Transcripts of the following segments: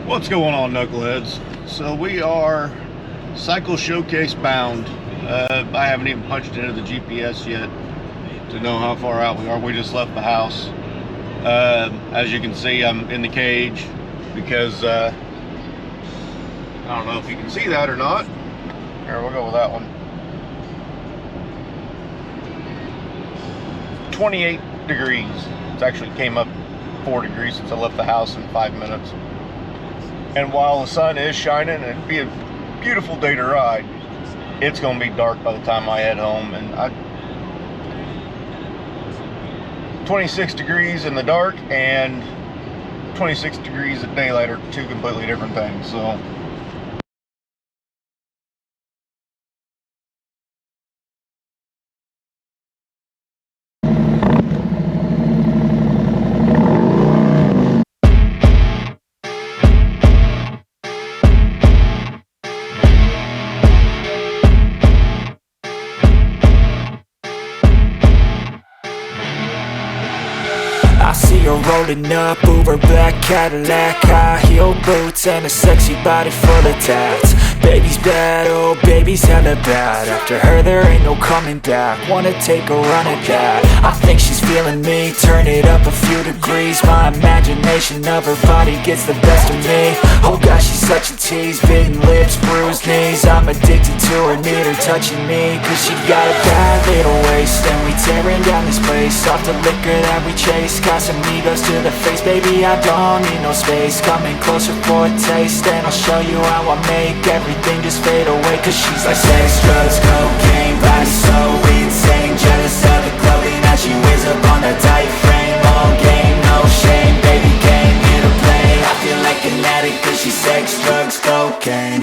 What's going on, knuckleheads? So we are Cycle Showcase bound. I haven't even punched into the GPS yet to know how far out we are. We just left the house. As you can see, I'm in the cage because I don't know if you can see that or not. Here, we'll go with that one. 28 degrees. It actually came up 4 degrees since I left the house in 5 minutes. And while the sun is shining and it'd be a beautiful day to ride, it's going to be dark by the time I head home. And 26 degrees in the dark and 26 degrees at daylight are two completely different things. So I see her rolling up, Uber black Cadillac, high heel boots and a sexy body full of tats. Baby's bad, oh baby's hella bad. After her there ain't no coming back. Wanna take a run at that. I think she's feeling me, turn it up a few degrees. My imagination of her body gets the best of me. Oh gosh, she's such a tease, bitten lips, bruised knees. I'm addicted to her, need her touching me, cause she got a bad little waist. And we tearing down this place, off the liquor that we chase. Got some egos to the face, baby, I don't need no space. Coming closer for a taste, and I'll show you how I make everything just fade away. Cause she's like sex, drugs, cocaine, body so insane. Jealous of the clothing that she wears up on that tight frame. All game, no shame, baby came here to play. I feel like an addict cause she's sex, drugs, cocaine.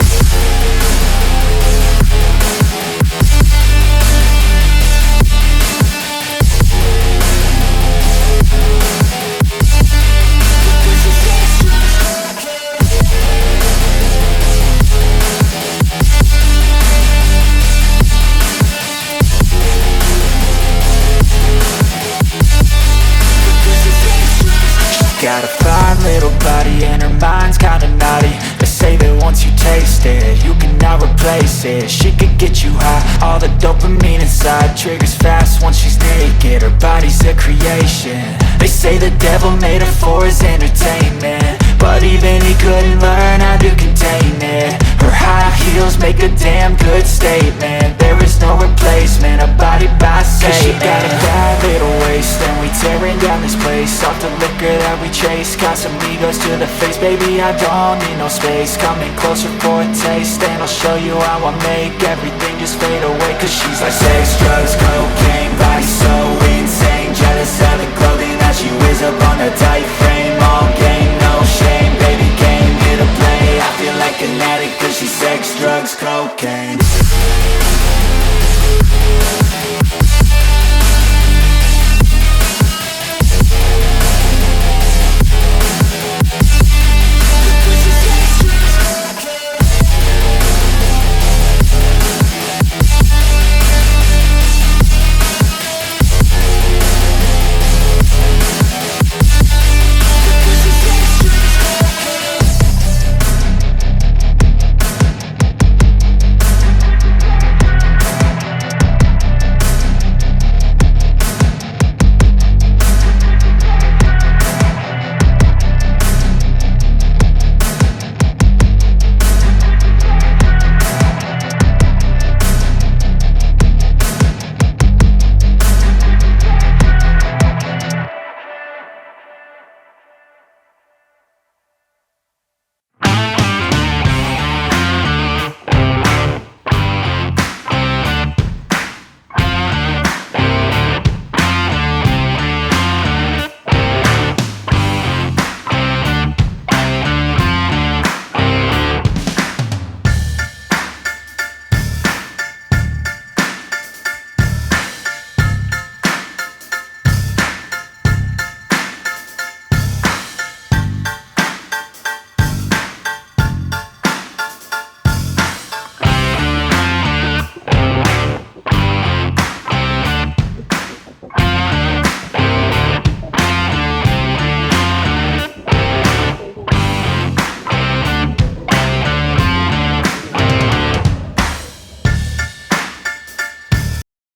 Got a fine little body and her mind's kinda naughty. They say that once you taste it, you cannot replace it. She could get you high, all the dopamine inside triggers fast once she's naked. Her body's a creation. They say the devil made her for his entertainment, but even he couldn't learn how to contain it. Her high heels make a damn good statement. There is no replacement, a body by Satan. Cause she got a bad little waist, and we tearing down this place. Off the liquor that we chase, got some egos to the face. Baby, I don't need no space. Coming closer for a taste, and I'll show you how I make everything just fade away. Cause she's like sex, drugs, cocaine, body so insane. Jealous of the clothing that she wears up on a tight frame.